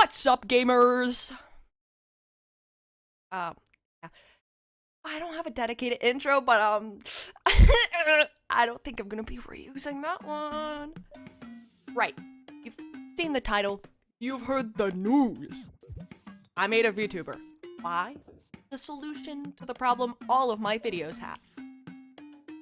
What's up, gamers? Yeah. I don't have a dedicated intro, but I don't think I'm gonna be reusing that one. Right. You've seen the title. You've heard the news. I made a VTuber. Why? The solution to the problem all of my videos have.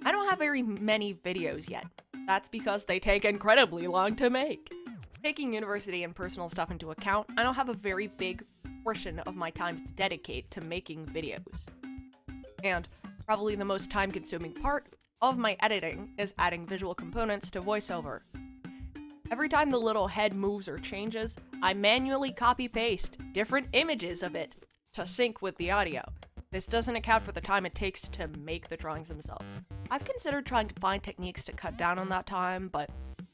I don't have very many videos yet. That's because they take incredibly long to make. Taking university and personal stuff into account, I don't have a very big portion of my time to dedicate to making videos. And probably the most time-consuming part of my editing is adding visual components to voiceover. Every time the little head moves or changes, I manually copy-paste different images of it to sync with the audio. This doesn't account for the time it takes to make the drawings themselves. I've considered trying to find techniques to cut down on that time, but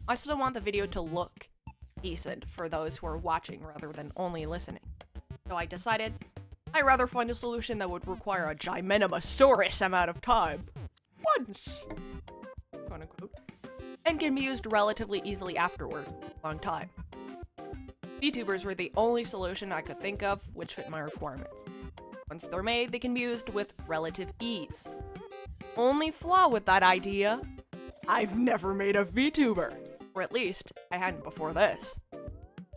I still want the video to look decent for those who are watching rather than only listening. So I decided I'd rather find a solution that would require a gigantosaurus amount of time. Once! Quote unquote. And can be used relatively easily afterward, long time. VTubers were the only solution I could think of which fit my requirements. Once they're made, they can be used with relative ease. Only flaw with that idea, I've never made a VTuber. Or at least, I hadn't before this. And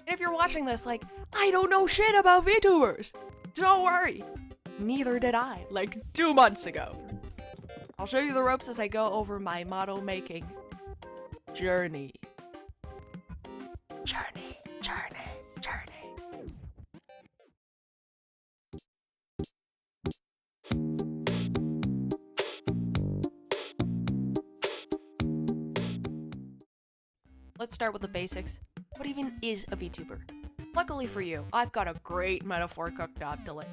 if you're watching this like, I don't know shit about VTubers, don't worry. Neither did I, like 2 months ago. I'll show you the ropes as I go over my model making journey. Journey. Let's start with the basics. What even is a VTuber? Luckily for you, I've got a great metaphor cooked up to let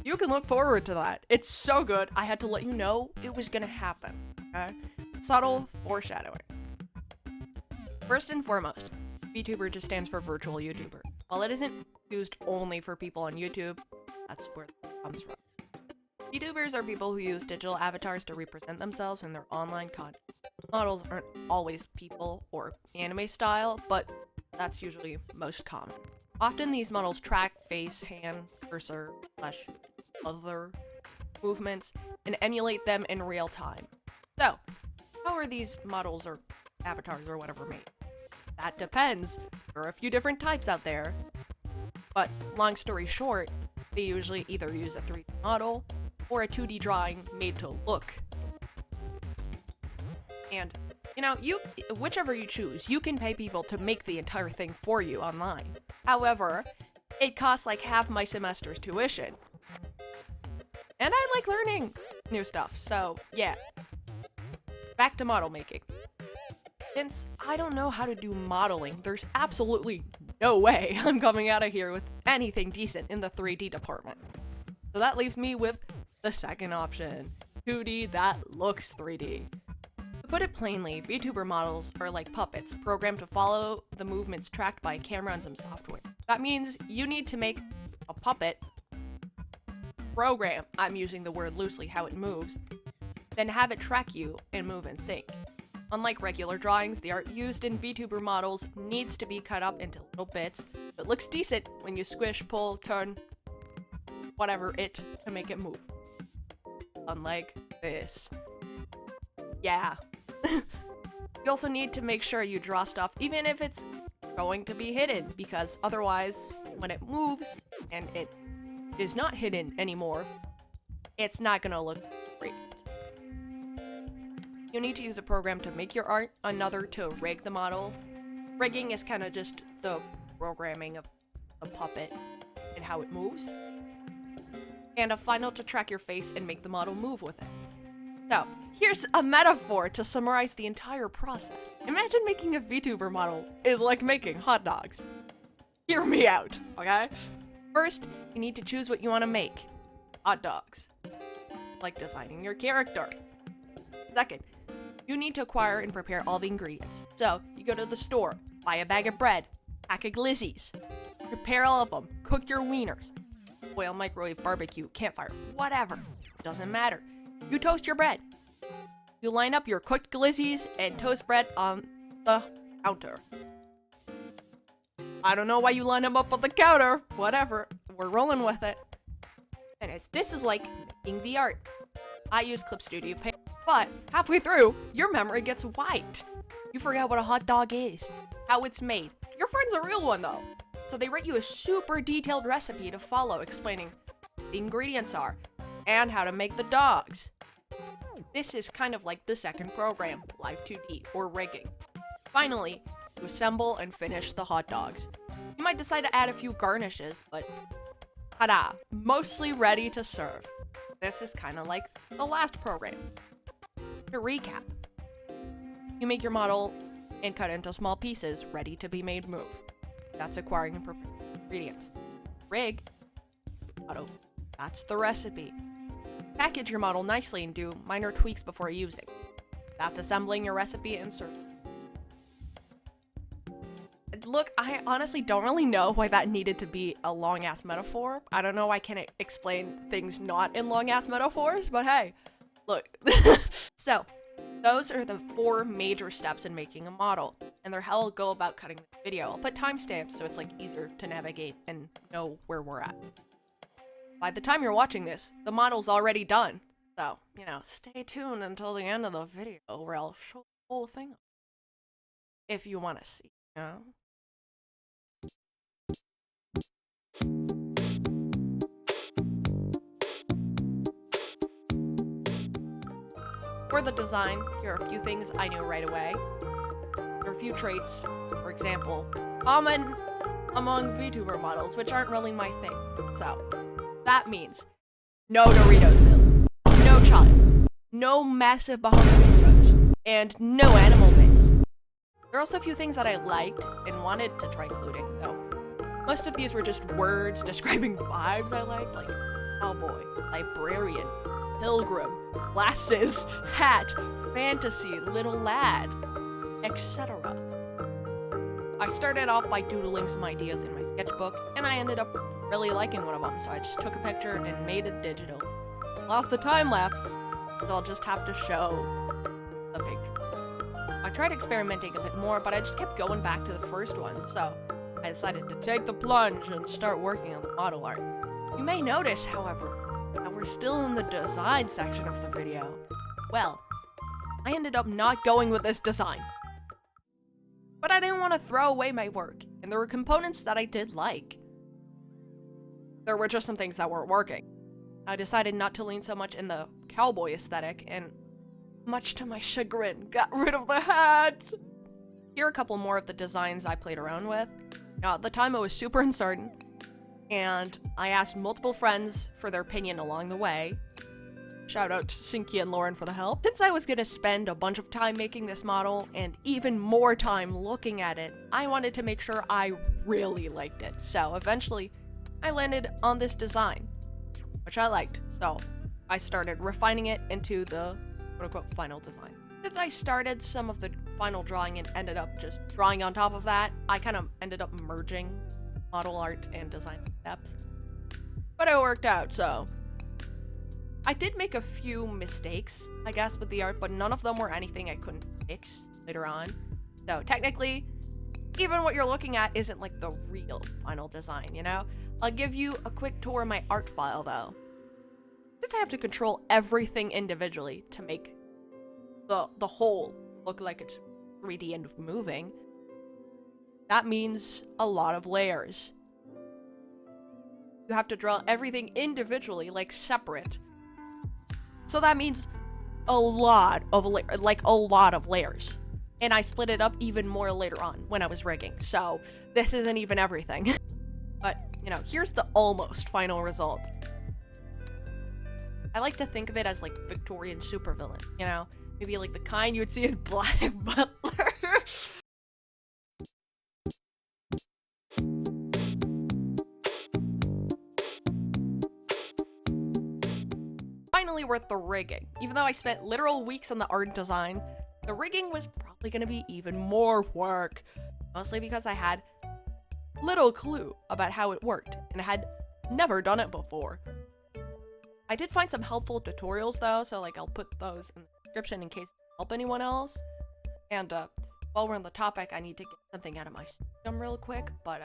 you can look forward to that. It's so good, I had to let you know it was gonna happen, okay? Subtle foreshadowing. First and foremost, VTuber just stands for virtual YouTuber. While it isn't used only for people on YouTube, that's where it comes from. VTubers are people who use digital avatars to represent themselves in their online content. Models aren't always people or anime style, but that's usually most common. Often these models track face, hand, cursor, / other movements and emulate them in real time. So, how are these models or avatars or whatever made? That depends. There are a few different types out there, but long story short, they usually either use a 3D model or a 2D drawing made to look. And, you know, whichever you choose, you can pay people to make the entire thing for you online. However, it costs like half my semester's tuition. And I like learning new stuff, so yeah. Back to model making. Since I don't know how to do modeling, there's absolutely no way I'm coming out of here with anything decent in the 3D department. So that leaves me with the second option, 2D that looks 3D. To put it plainly, VTuber models are like puppets, programmed to follow the movements tracked by a camera and some software. That means you need to make a puppet program, I'm using the word loosely, how it moves, then have it track you and move in sync. Unlike regular drawings, the art used in VTuber models needs to be cut up into little bits, but looks decent when you squish, pull, turn, whatever it to make it move. Unlike this. Yeah. You also need to make sure you draw stuff even if it's going to be hidden, because otherwise, when it moves and it is not hidden anymore, it's not gonna look great. You need to use a program to make your art, another to rig the model. Rigging is kind of just the programming of the puppet and how it moves. And a final to track your face and make the model move with it. So, here's a metaphor to summarize the entire process. Imagine making a VTuber model is like making hot dogs. Hear me out, okay? First, you need to choose what you want to make. Hot dogs. Like designing your character. Second, you need to acquire and prepare all the ingredients. So, you go to the store, buy a bag of bread, pack of glizzies, prepare all of them, cook your wieners, boil, microwave, barbecue, campfire, whatever. Doesn't matter. You toast your bread. You line up your cooked glizzies and toast bread on the counter. I don't know why you line them up on the counter. Whatever. We're rolling with it. And this is like making the art. I use Clip Studio Paint, but halfway through, your memory gets wiped. You forget what a hot dog is, how it's made. Your friend's a real one though. So they write you a super detailed recipe to follow explaining what the ingredients are and how to make the dogs. This is kind of like the second program, Live 2D or rigging. Finally, you assemble and finish the hot dogs. You might decide to add a few garnishes, but ta-da, mostly ready to serve. This is kind of like the last program. To recap, you make your model and cut into small pieces ready to be made move. That's acquiring and preparing ingredients. Rig, auto, that's the recipe. Package your model nicely and do minor tweaks before using. That's assembling your recipe and serving. Look, I honestly don't really know why that needed to be a long-ass metaphor. I don't know why I can't explain things not in long-ass metaphors, but hey, look. So, those are the 4 major steps in making a model, and they're how I'll go about cutting the video. I'll put timestamps so it's like easier to navigate and know where we're at. By the time you're watching this, the model's already done. So, you know, stay tuned until the end of the video where I'll show the whole thing. If you want to see, you know? For the design, here are a few things I knew right away. There are a few traits, for example, common among VTuber models, which aren't really my thing. So, that means no Doritos build, no child, no massive Bahamas, and no animal bits. There are also a few things that I liked and wanted to try including, though. Most of these were just words describing vibes I liked, like cowboy, librarian, pilgrim, glasses, hat, fantasy, little lad, etc. I started off by doodling some ideas in my sketchbook, and I ended up really liking one of them, so I just took a picture and made it digital. Lost the time lapse, so I'll just have to show the picture. I tried experimenting a bit more, but I just kept going back to the first one, so I decided to take the plunge and start working on the model art. You may notice, however, that we're still in the design section of the video. Well, I ended up not going with this design. But I didn't want to throw away my work, and there were components that I did like. There were just some things that weren't working. I decided not to lean so much in the cowboy aesthetic, and much to my chagrin, got rid of the hat! Here are a couple more of the designs I played around with. Now, at the time I was super uncertain, and I asked multiple friends for their opinion along the way. Shout out to Sinky and Lauren for the help. Since I was gonna spend a bunch of time making this model, and even more time looking at it, I wanted to make sure I really liked it. So eventually, I landed on this design, which I liked. So I started refining it into the quote-unquote final design. Since I started some of the final drawing and ended up just drawing on top of that, I kind of ended up merging model art and design steps. But it worked out, so. I did make a few mistakes, I guess, with the art, but none of them were anything I couldn't fix later on. So technically, even what you're looking at isn't like the real final design, you know? I'll give you a quick tour of my art file though. Since I have to control everything individually to make the whole look like it's 3D and moving, that means a lot of layers. You have to draw everything individually, like separate. So that means a lot of layers. And I split it up even more later on when I was rigging. So this isn't even everything. But, you know, here's the almost final result. I like to think of it as like Victorian supervillain, you know? Maybe like the kind you would see in Black Butler. Finally, we're at the rigging. Even though I spent literal weeks on the art and design, the rigging was probably gonna be even more work. Mostly because I had little clue about how it worked, and I had never done it before. I did find some helpful tutorials though, so like I'll put those in the description in case it help anyone else. And while we're on the topic, I need to get something out of my system real quick, but,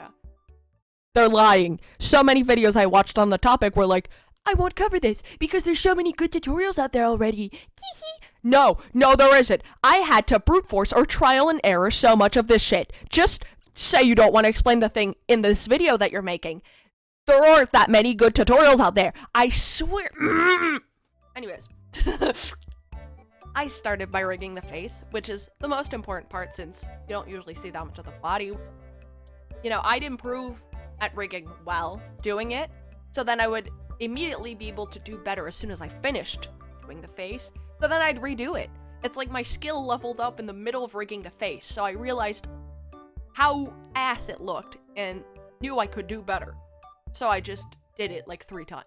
they're lying. So many videos I watched on the topic were like, I won't cover this because there's so many good tutorials out there already. No, there isn't. I had to brute force or trial and error so much of this shit. Just say you don't want to explain the thing in this video that you're making. There aren't that many good tutorials out there. I swear. Anyways. I started by rigging the face, which is the most important part since you don't usually see that much of the body. You know, I'd improve at rigging while doing it, so then I would immediately be able to do better as soon as I finished doing the face, so then I'd redo it. It's like my skill leveled up in the middle of rigging the face, so I realized how ass it looked and knew I could do better. So I just did it like 3 times.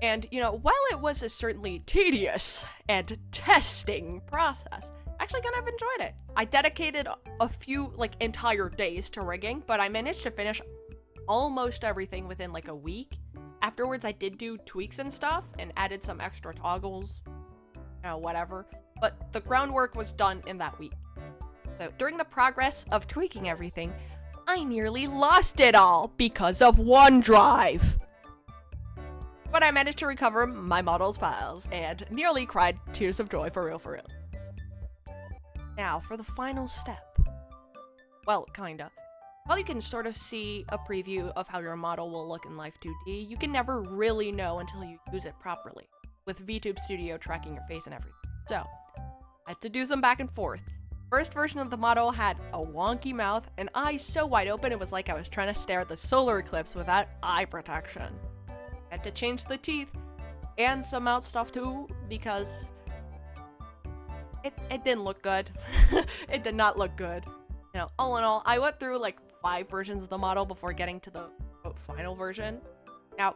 And, you know, while it was a certainly tedious and testing process, I actually kind of enjoyed it. I dedicated a few, like, entire days to rigging, but I managed to finish almost everything within, like, a week. Afterwards, I did do tweaks and stuff and added some extra toggles, you know, whatever. But the groundwork was done in that week. So during the progress of tweaking everything, I nearly lost it all because of OneDrive. But I managed to recover my model's files and nearly cried tears of joy for real. Now, for the final step. Well, kinda. While you can sort of see a preview of how your model will look in Live 2D, you can never really know until you use it properly, with Vtube Studio tracking your face and everything. So, I had to do some back and forth. First version of the model had a wonky mouth and eyes so wide open it was like I was trying to stare at the solar eclipse without eye protection. Had to change the teeth and some mouth stuff too because it didn't look good. It did not look good. You know, all in all, I went through like 5 versions of the model before getting to the final version. Now,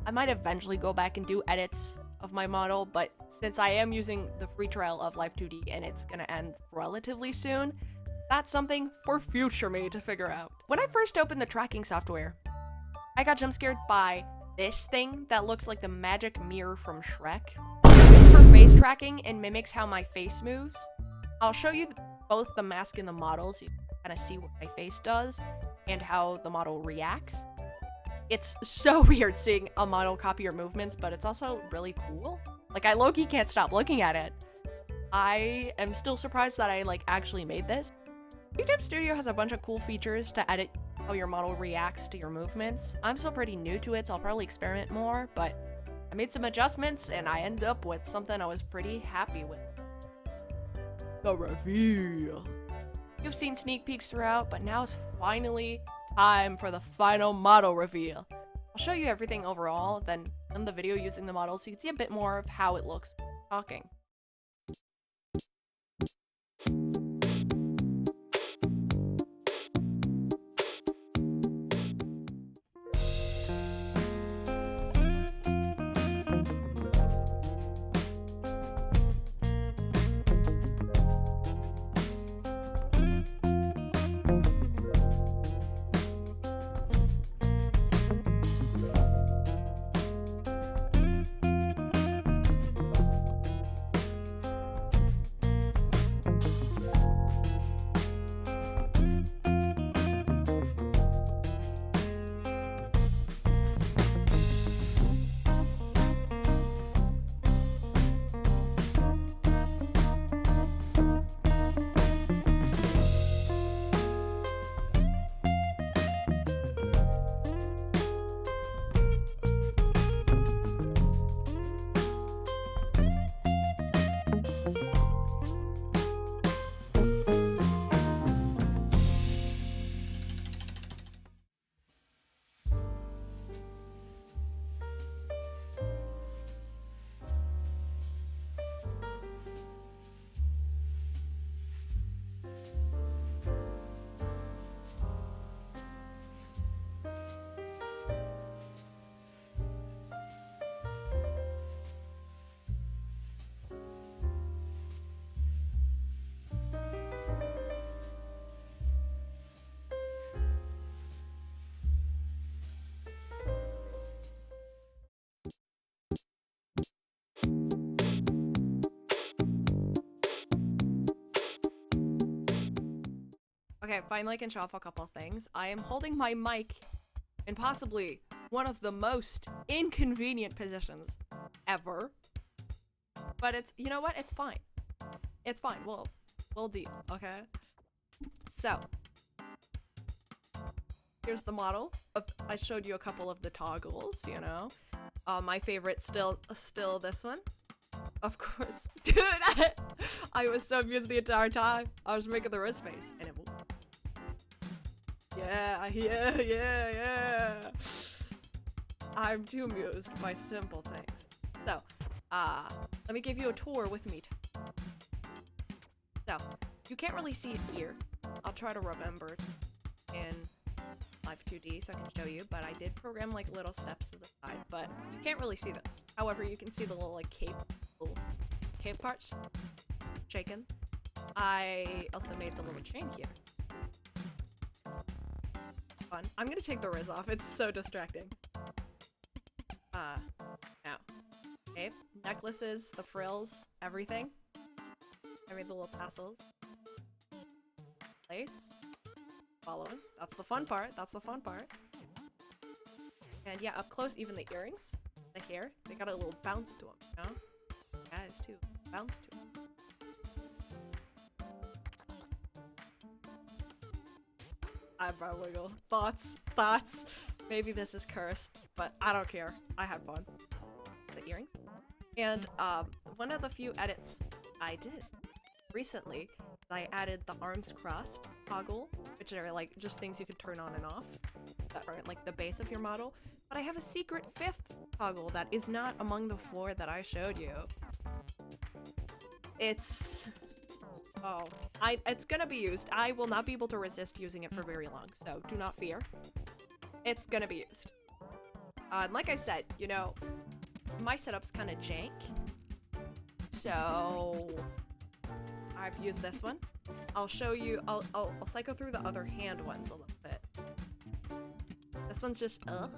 I might eventually go back and do edits of my model, but since I am using the free trial of Live 2D and it's gonna end relatively soon, that's something for future me to figure out. When I first opened the tracking software, I got jump scared by this thing that looks like the magic mirror from Shrek. This is for face tracking and mimics how my face moves. I'll show you both the mask and the model so you can kind of see what my face does and how the model reacts. It's so weird seeing a model copy your movements, but it's also really cool. Like, I low-key can't stop looking at it. I am still surprised that I, like, actually made this. Vtube Studio has a bunch of cool features to edit how your model reacts to your movements. I'm still pretty new to it, so I'll probably experiment more, but I made some adjustments, and I ended up with something I was pretty happy with. The reveal. You've seen sneak peeks throughout, but now it's finally time for the final model reveal. I'll show you everything overall, then end the video using the model so you can see a bit more of how it looks talking. Okay, finally I can show off a couple things. I am holding my mic in possibly one of the most inconvenient positions ever. But it's, you know what? It's fine. It's fine. We'll deal, okay? So, here's the model. I showed you a couple of the toggles, you know? My favorite still this one. Of course. Dude, I was so amused the entire time. I was making the wrist face, and it moved. Yeah. I'm too amused by simple things. So, let me give you a tour with me. So, you can't really see it here. I'll try to remember it in Live 2D so I can show you, but I did program like little steps to the side, but you can't really see this. However, you can see the little like cape parts shaken. I also made the little chain here. Fun. I'm gonna take the Riz off. It's so distracting. Now. Okay. Necklaces, the frills, everything. I made the little tassels. Lace. Following. That's the fun part. And yeah, up close, even the earrings, the hair, they got a little bounce to them, you know? Guys, too. Bounce to them. Eyebrow wiggle. Thoughts. Maybe this is cursed, but I don't care. I had fun. The earrings. And one of the few edits I did recently, I added the arms crossed toggle, which are like just things you can turn on and off that are like the base of your model. But I have a secret 5th toggle that is not among the 4 that I showed you. It's gonna be used. I will not be able to resist using it for very long, so do not fear. It's gonna be used. And like I said, you know, my setup's kind of jank, so I've used this one. I'll show you. I'll cycle through the other hand ones a little bit. This one's just Now,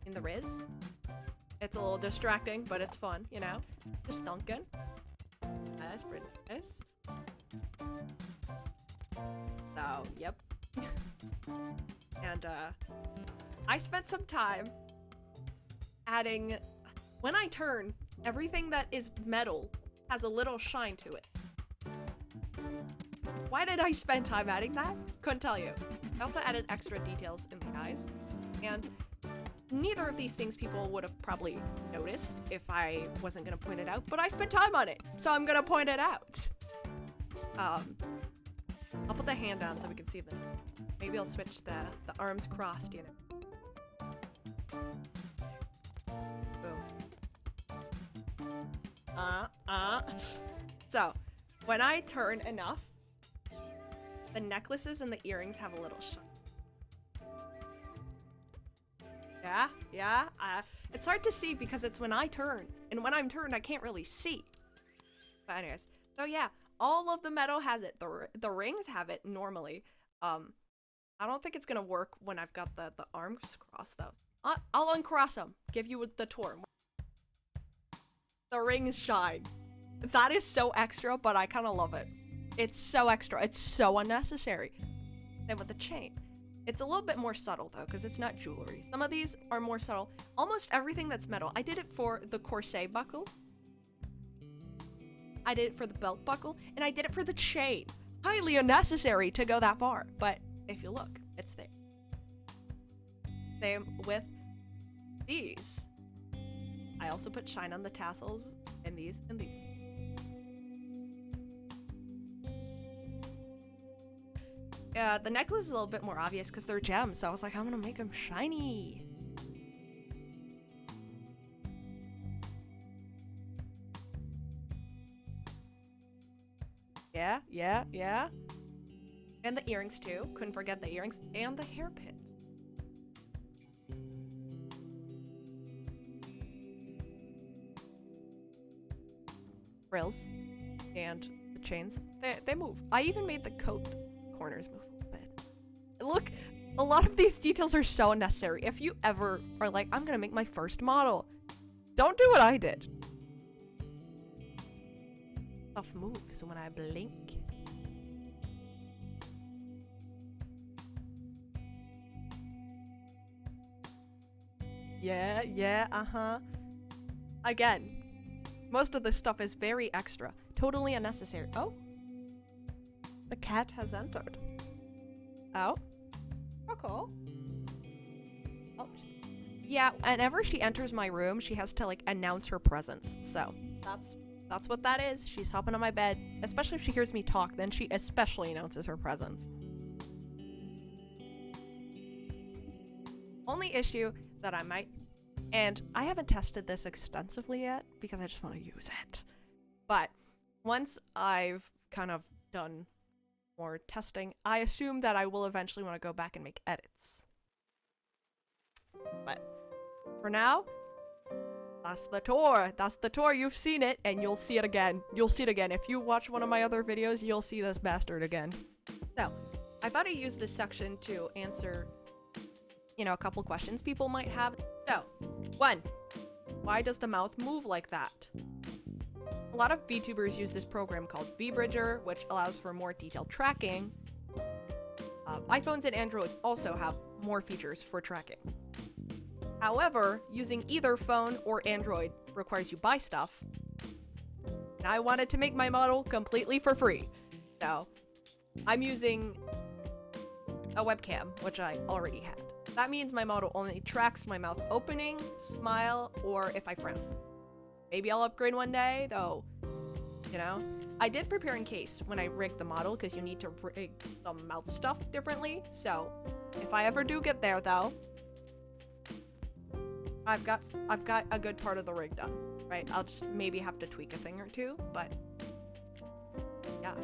in the Riz, it's a little distracting, but it's fun, you know. Just thunking. That's pretty nice. So, yep. And I spent some time adding. When I turn, everything that is metal has a little shine to it. Why did I spend time adding that? Couldn't tell you. I also added extra details in the eyes, and neither of these things people would have probably noticed if I wasn't gonna point it out, but I spent time on it, so I'm gonna point it out. I'll put the hand down so we can see them. Maybe I'll switch the arms crossed, you know. Boom. So, when I turn enough, the necklaces and the earrings have a little shine. Yeah. It's hard to see because it's when I turn, and when I'm turned, I can't really see. But anyways, so yeah, all of the metal has it. The rings have it normally. I don't think it's gonna work when I've got the arms crossed though. I'll uncross them. Give you the tour. The rings shine. That is so extra, but I kind of love it. It's so extra. It's so unnecessary. Same with the chain. It's a little bit more subtle though, because it's not jewelry. Some of these are more subtle. Almost everything that's metal. I did it for the corset buckles. I did it for the belt buckle, and I did it for the chain. Highly unnecessary to go that far, but if you look, it's there. Same with these. I also put shine on the tassels, and these, and these. The necklace is a little bit more obvious because they're gems, so I was like, I'm gonna make them shiny. Yeah. And the earrings too. Couldn't forget the earrings and the hairpins. Frills and the chains. They move. I even made the coat corners move a little bit. Look, a lot of these details are so unnecessary. If you ever are like, I'm gonna make my first model, don't do what I did. Stuff moves when I blink. Yeah, uh-huh. Again, most of this stuff is very extra. Totally unnecessary. Oh? The cat has entered. Oh? Coco? Oh. Yeah, whenever she enters my room, she has to, like, announce her presence. So, that's what that is. She's hopping on my bed. Especially if she hears me talk, then she especially announces her presence. Only issue that I might, and I haven't tested this extensively yet because I just want to use it. But once I've kind of done more testing, I assume that I will eventually want to go back and make edits. But for now, that's the tour. That's the tour. You've seen it, and you'll see it again. You'll see it again. If you watch one of my other videos, you'll see this bastard again. So, I thought I'd use this section to answer, you know, a couple questions people might have. So, 1. Why does the mouth move like that? A lot of VTubers use this program called VBridger, which allows for more detailed tracking. iPhones and Androids also have more features for tracking. However, using either phone or Android requires you buy stuff. And I wanted to make my model completely for free. So, I'm using a webcam, which I already had. That means my model only tracks my mouth opening, smile, or if I frown. Maybe I'll upgrade one day, though, you know? I did prepare in case when I rigged the model, because you need to rig some mouth stuff differently. So, if I ever do get there, though, I've got a good part of the rig done, right? I'll just maybe have to tweak a thing or two, but yeah.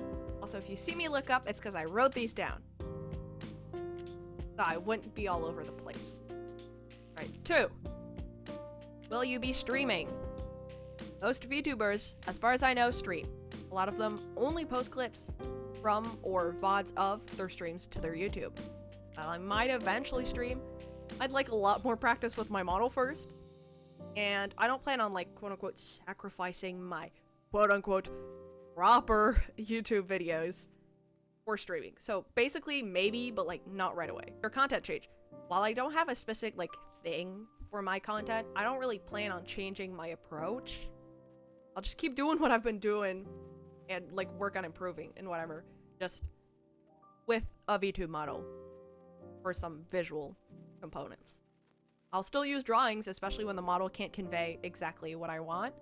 Also, if you see me look up, it's because I wrote these down, so I wouldn't be all over the place. Right, 2. Will you be streaming? Most VTubers, as far as I know, stream. A lot of them only post clips from or VODs of their streams to their YouTube. While I might eventually stream, I'd like a lot more practice with my model first. And I don't plan on, like, quote-unquote sacrificing my quote-unquote proper YouTube videos for streaming. So basically, maybe, but like not right away. Or content change. While I don't have a specific, like, thing for my content, I don't really plan on changing my approach. I'll just keep doing what I've been doing and, like, work on improving and whatever. Just with a VTube model for some visual components. I'll still use drawings, especially when the model can't convey exactly what I want.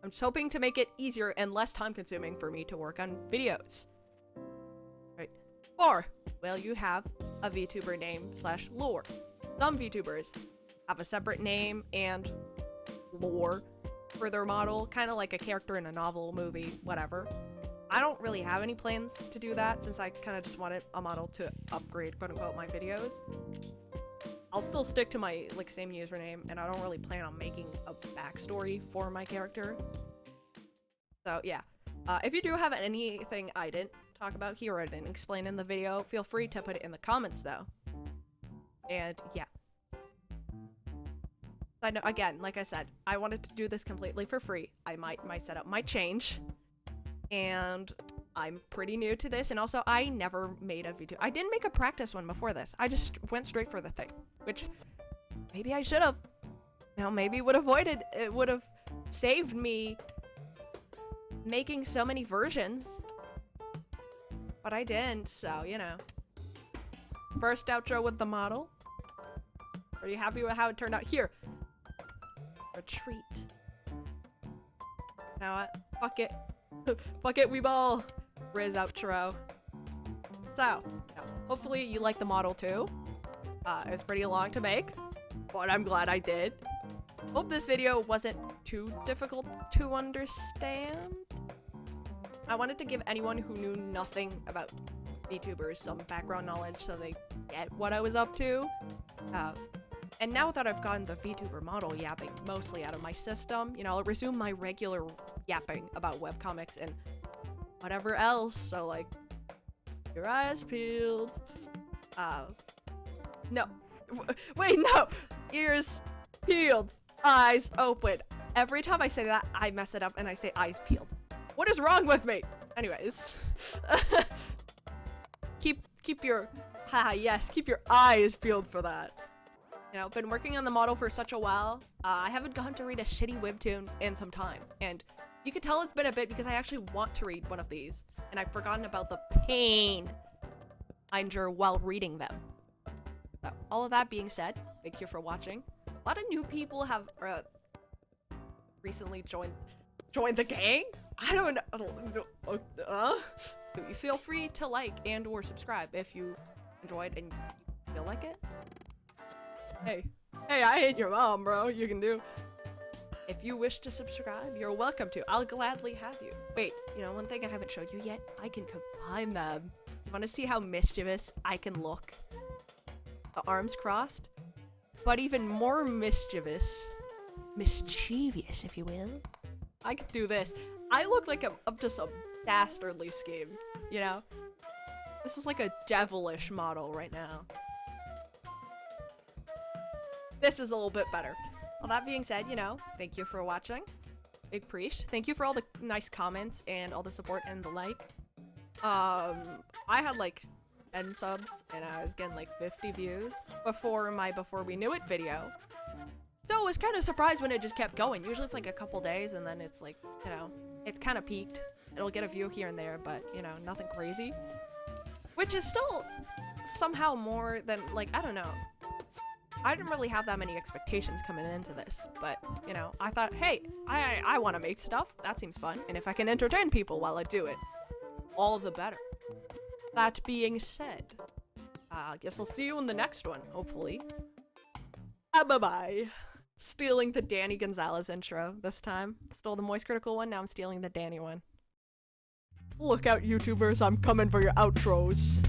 I'm just hoping to make it easier and less time consuming for me to work on videos. Right. 4. Will you have a VTuber name / lore? Some VTubers have a separate name and lore for their model, kind of like a character in a novel, movie, whatever. I don't really have any plans to do that since I kind of just wanted a model to upgrade, quote-unquote, my videos. I'll still stick to my, like, same username, and I don't really plan on making a backstory for my character. So, yeah. If you do have anything I didn't talk about here or I didn't explain in the video, feel free to put it in the comments, though. And, yeah. I know, again, like I said, I wanted to do this completely for free. My setup might change. And I'm pretty new to this, and also I never made a video. I didn't make a practice one before this. I just went straight for the thing, which maybe I should have. Now, maybe would avoided. It would have saved me making so many versions, but I didn't. So, you know. First outro with the model. Are you happy with how it turned out? Here. Retreat. Now what? Fuck it. Fuck it, we ball. Riz outro. So, hopefully you like the model too. It's pretty long to make, but I'm glad I did. Hope this video wasn't too difficult to understand. I wanted to give anyone who knew nothing about VTubers some background knowledge so they get what I was up to. And now that I've gotten the VTuber model yapping mostly out of my system, you know, I'll resume my regular yapping about webcomics and whatever else. So, like, your eyes peeled. No. Wait, no! Ears peeled. Eyes open. Every time I say that, I mess it up and I say eyes peeled. What is wrong with me? Anyways. keep your... yes, keep your eyes peeled for that. You know, been working on the model for such a while. I haven't gotten to read a shitty webtoon in some time, and you can tell it's been a bit because I actually want to read one of these, and I've forgotten about the pain I endure while reading them. So, all of that being said, thank you for watching. A lot of new people have recently joined the gang? I don't know. You feel free to like and or subscribe if you enjoyed and you feel like it. Hey, I ain't your mom, bro. You can do. If you wish to subscribe, you're welcome to. I'll gladly have you. Wait, you know, one thing I haven't showed you yet? I can combine them. You want to see how mischievous I can look? The arms crossed, but even more mischievous, if you will. I could do this. I look like I'm up to some dastardly scheme, you know? This is like a devilish model right now. This is a little bit better. Well, that being said, you know, thank you for watching. Big preach. Thank you for all the nice comments and all the support and the like. I had like 10 subs and I was getting like 50 views before my Before We Knew It video. So I was kind of surprised when it just kept going. Usually it's like a couple days and then it's like, you know, it's kind of peaked. It'll get a view here and there, but, you know, nothing crazy. Which is still somehow more than, like, I don't know. I didn't really have that many expectations coming into this, but, you know, I thought, hey, I want to make stuff. That seems fun. And if I can entertain people while I do it, all the better. That being said, I guess I'll see you in the next one, hopefully. Bye-bye. Stealing the Danny Gonzalez intro this time. Stole the Moist Critical one, now I'm stealing the Danny one. Look out, YouTubers, I'm coming for your outros.